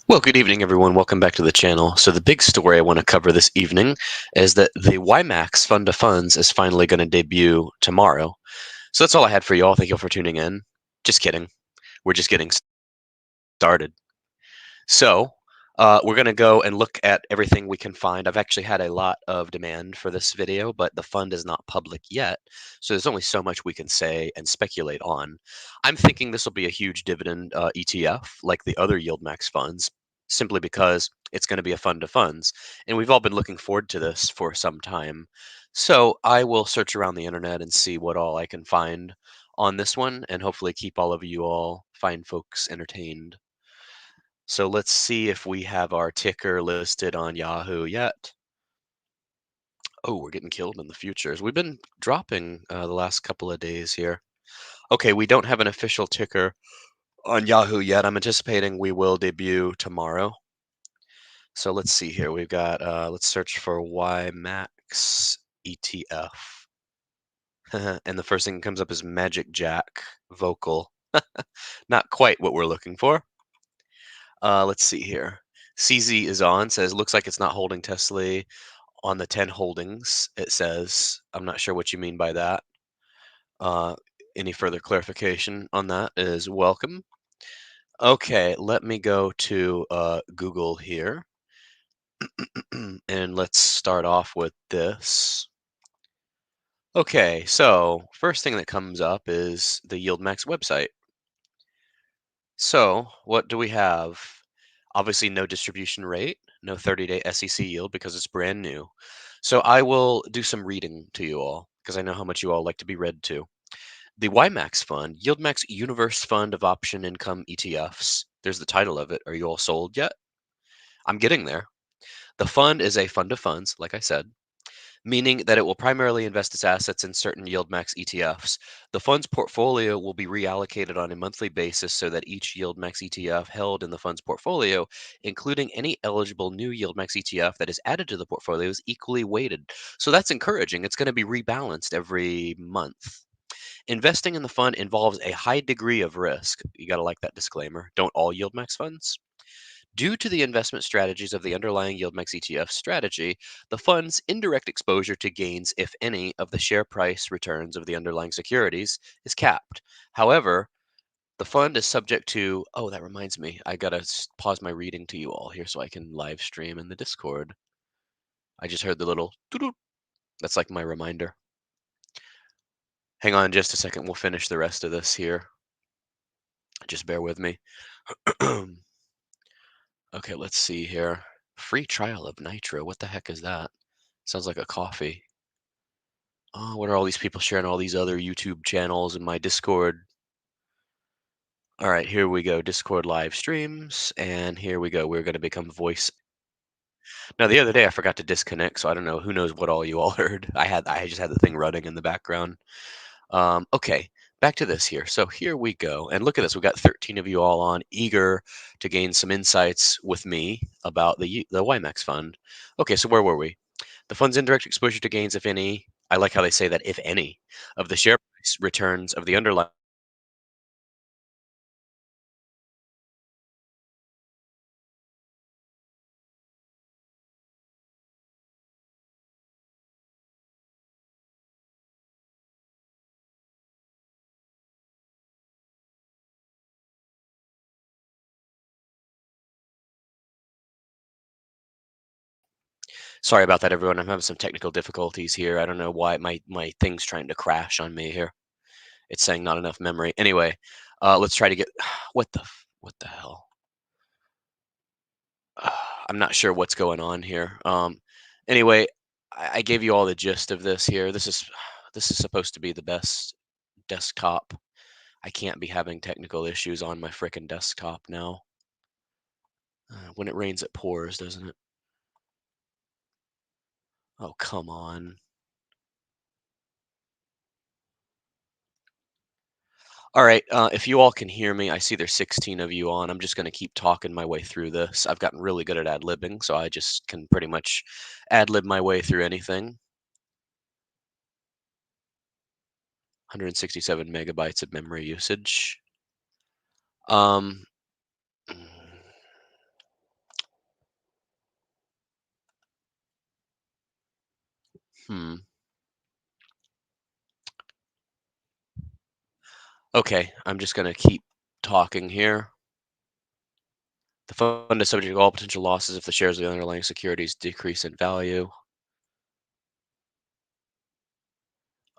Well, good evening, everyone. Welcome back to the channel. So the big story I want to cover this evening is that the YMAX Fund of Funds is finally going to debut tomorrow. So that's all I had for you all. Thank you all for tuning in. Just kidding. We're just getting started. So we're going to go and look at everything we can find. I've actually had a lot of demand for this video, but the fund is not public yet. So there's only so much we can say and speculate on. I'm thinking this will be a huge dividend ETF like the other YieldMax funds, simply because it's going to be a fund of funds. And we've all been looking forward to this for some time. So I will search around the internet and see what all I can find on this one and hopefully keep all of you all fine folks entertained. So let's see if we have our ticker listed on Yahoo yet. Oh, we're getting killed in the futures. We've been dropping the last couple of days here. Okay, we don't have an official ticker on Yahoo yet. I'm anticipating we will debut tomorrow. So let's see here. We've got, let's search for YMAX ETF. And the first thing that comes up is Magic Jack Vocal. Not quite what we're looking for. Let's see here. CZ is on, says, looks like it's not holding Tesla on the 10 holdings. It says, I'm not sure what you mean by that. Uh, any further clarification on that is welcome. Okay, let me go to Google here. And let's start off with this. Okay, so first thing that comes up is the YieldMax website. So what do we have? Obviously, no distribution rate, no 30-day SEC yield because it's brand new. So I will do some reading to you all because I know how much you all like to be read to. The YMAX fund, YieldMax Universe Fund of Option Income ETFs. There's the title of it. Are you all sold yet? I'm getting there. The fund is a fund of funds, like I said, meaning that it will primarily invest its assets in certain YieldMax ETFs. The fund's portfolio will be reallocated on a monthly basis so that each YieldMax ETF held in the fund's portfolio, including any eligible new YieldMax ETF that is added to the portfolio, is equally weighted. So that's encouraging. It's going to be rebalanced every month. Investing in the fund involves a high degree of risk. You got to like that disclaimer. Don't all YieldMax funds? Due to the investment strategies of the underlying YieldMax ETF strategy, the fund's indirect exposure to gains, if any, of the share price returns of the underlying securities is capped. However, the fund is subject to, oh, that reminds me, I gotta pause my reading to you all here so I can live stream in the Discord. I just heard the little doo-doo. That's like my reminder. Hang on just a second, we'll finish the rest of this here. Just bear with me. Okay, let's see here. Free trial of Nitro. What the heck is that? Sounds like a coffee. Oh, what are all these people sharing all these other YouTube channels in my Discord? All right, here we go. Discord live streams, and here we go. We're going to become voice. Now, the other day I forgot to disconnect, so I don't know. Who knows what all you all heard? I just had the thing running in the background. Okay, back to this here. So here we go, and look at this. We've got 13 of you all on, eager to gain some insights with me about the YMAX fund. Okay, so where were we? The fund's indirect exposure to gains, if any. I like how they say that, if any, of the share price returns of the underlying. Sorry about that, everyone. I'm having some technical difficulties here. I don't know why my thing's trying to crash on me here. It's saying not enough memory. Anyway, let's try to get. What the hell? I'm not sure what's going on here. Anyway, I gave you all the gist of this here. This is supposed to be the best desktop. I can't be having technical issues on my frickin' desktop now. When it rains, it pours, doesn't it? Oh, come on. All right, if you all can hear me, I see there's 16 of you on. I'm just going to keep talking my way through this. I've gotten really good at ad-libbing, so I just can pretty much ad-lib my way through anything. 167 megabytes of memory usage. Um, Hmm. Okay, I'm just gonna keep talking here. The fund is subject to all potential losses if the shares of the underlying securities decrease in value.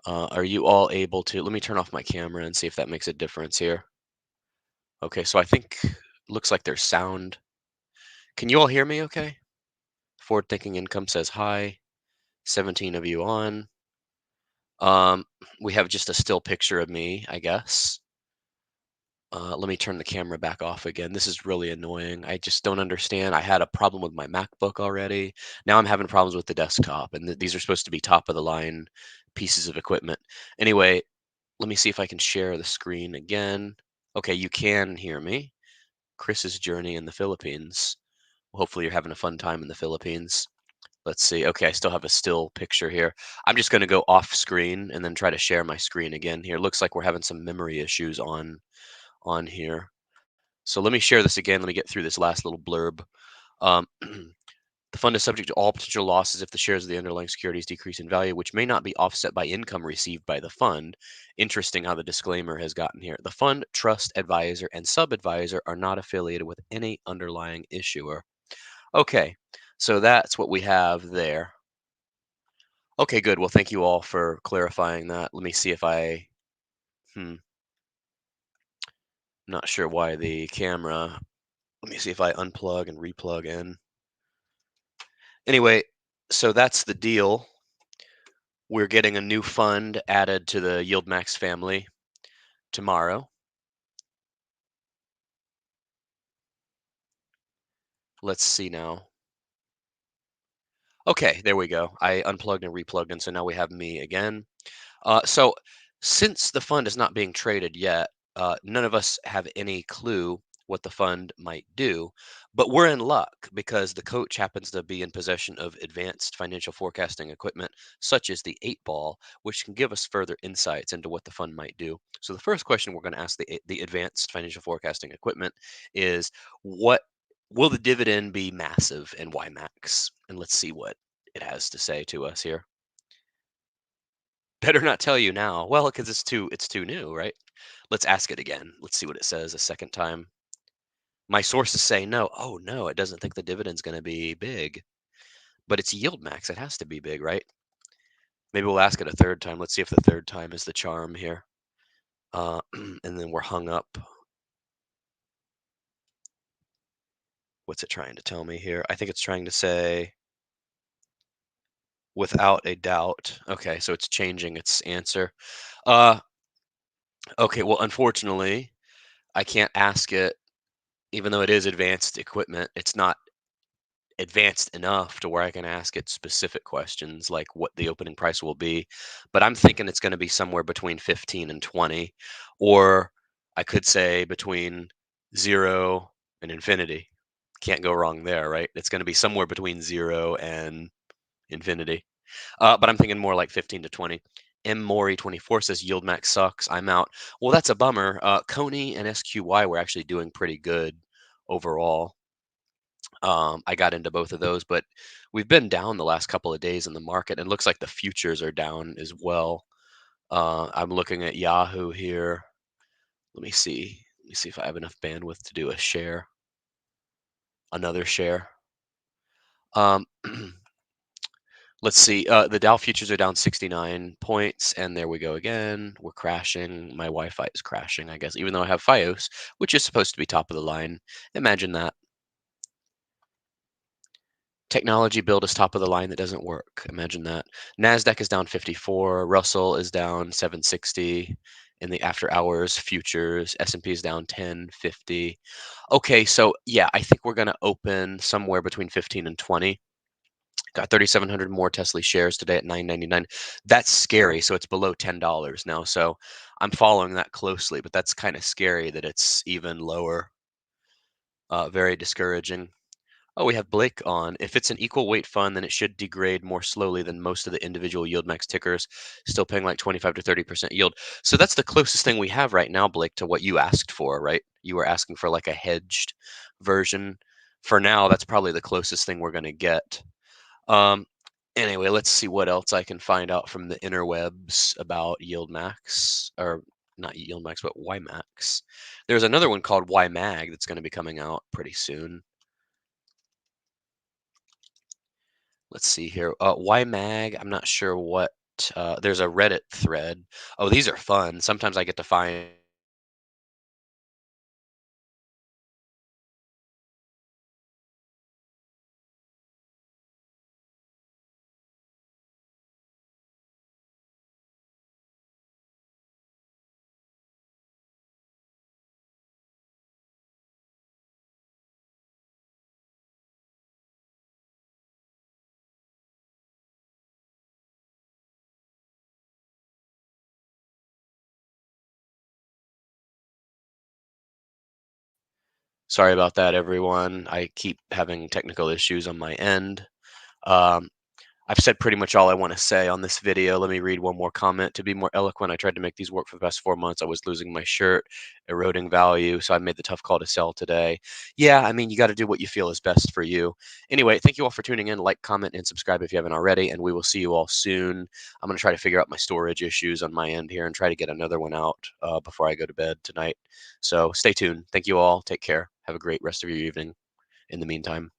Are you all able to? Let me turn off my camera and see if that makes a difference here. Okay, so I think looks like there's sound. Can you all hear me okay? Forward thinking income says hi. 17 of you on. Um, we have just a still picture of me, I guess. Let me turn the camera back off again. This is really annoying. I just don't understand. I had a problem with my MacBook already. Now I'm having problems with the desktop, and these are supposed to be top of the line pieces of equipment. Anyway, let me see if I can share the screen again. Okay, you can hear me. Chris's journey in the Philippines. Hopefully, you're having a fun time in the Philippines. Let's see. Okay, I still have a still picture here. I'm just going to go off screen and then try to share my screen again here. Looks like we're having some memory issues on here. So let me share this again. Let me get through this last little blurb. Um, the fund is subject to all potential losses if the shares of the underlying securities decrease in value, which may not be offset by income received by the fund. Interesting how the disclaimer has gotten here. The fund, trust advisor, and sub-advisor are not affiliated with any underlying issuer. Okay, so that's what we have there. Okay, good. Well, thank you all for clarifying that. Let me see if not sure why the camera, let me see if I unplug and replug in. Anyway, so that's the deal. We're getting a new fund added to the YieldMax family tomorrow. Let's see now. Okay, there we go. I unplugged and replugged, and so now we have me again. So since the fund is not being traded yet, none of us have any clue what the fund might do, but we're in luck because the coach happens to be in possession of advanced financial forecasting equipment, such as the 8 ball, which can give us further insights into what the fund might do. So the first question we're going to ask the advanced financial forecasting equipment is, what will the dividend be massive in YMAX? And let's see what it has to say to us here. Better not tell you now. Well, because it's too new, right? Let's ask it again. Let's see what it says a second time. My sources say no. Oh no, it doesn't think the dividend's going to be big, but it's YieldMax. It has to be big, right? Maybe we'll ask it a third time. Let's see if the third time is the charm here. And then we're hung up. What's it trying to tell me here? I think it's trying to say without a doubt. Okay, so it's changing its answer. Uh, okay, well, unfortunately, I can't ask it, even though it is advanced equipment. It's not advanced enough to where I can ask it specific questions like what the opening price will be. But I'm thinking it's going to be somewhere between 15 and 20, or I could say between 0 and infinity. Can't go wrong there, right? It's going to be somewhere between 0 and infinity. But I'm thinking more like 15 to 20. M Mori 24 says YieldMax sucks. I'm out. Well, that's a bummer. Coney and SQY were actually doing pretty good overall. I got into both of those, but we've been down the last couple of days in the market, and it looks like the futures are down as well. I'm looking at Yahoo here. Let me see. Let me see if I have enough bandwidth to do a share, another share. Um, let's see. The Dow futures are down 69 points, and there we go again. We're crashing. My Wi-Fi is crashing, I guess, even though I have FiOS, which is supposed to be top of the line. Imagine that. Technology build is top of the line that doesn't work. Imagine that. Nasdaq is down 54. Russell is down 760 in the after hours futures. S&P is down 1050. Okay, so yeah, I think we're going to open somewhere between 15 and 20. Got 3,700 more Tesla shares today at 9.99. That's scary. So it's below $10 now. So I'm following that closely, but that's kind of scary that it's even lower. Very discouraging. Oh, we have Blake on. If it's an equal weight fund, then it should degrade more slowly than most of the individual YieldMax tickers, still paying like 25 to 30% yield. So that's the closest thing we have right now, Blake, to what you asked for, right? You were asking for like a hedged version. For now, that's probably the closest thing we're going to get. Um, Anyway, let's see what else I can find out from the interwebs about YieldMax, or not YieldMax, but YMAX. There's another one called YMAG that's going to be coming out pretty soon. Let's see here. YMAG, I'm not sure what. There's a Reddit thread. Oh, these are fun. Sometimes I get to find. Sorry about that, everyone. I keep having technical issues on my end. Um, I've said pretty much all I want to say on this video. Let me read one more comment. To be more eloquent, I tried to make these work for the past 4 months. I was losing my shirt, eroding value, so I made the tough call to sell today. Yeah, I mean, you got to do what you feel is best for you. Anyway, thank you all for tuning in. Like, comment, and subscribe if you haven't already, and we will see you all soon. I'm going to try to figure out my storage issues on my end here and try to get another one out before I go to bed tonight. So stay tuned. Thank you all. Take care. Have a great rest of your evening in the meantime.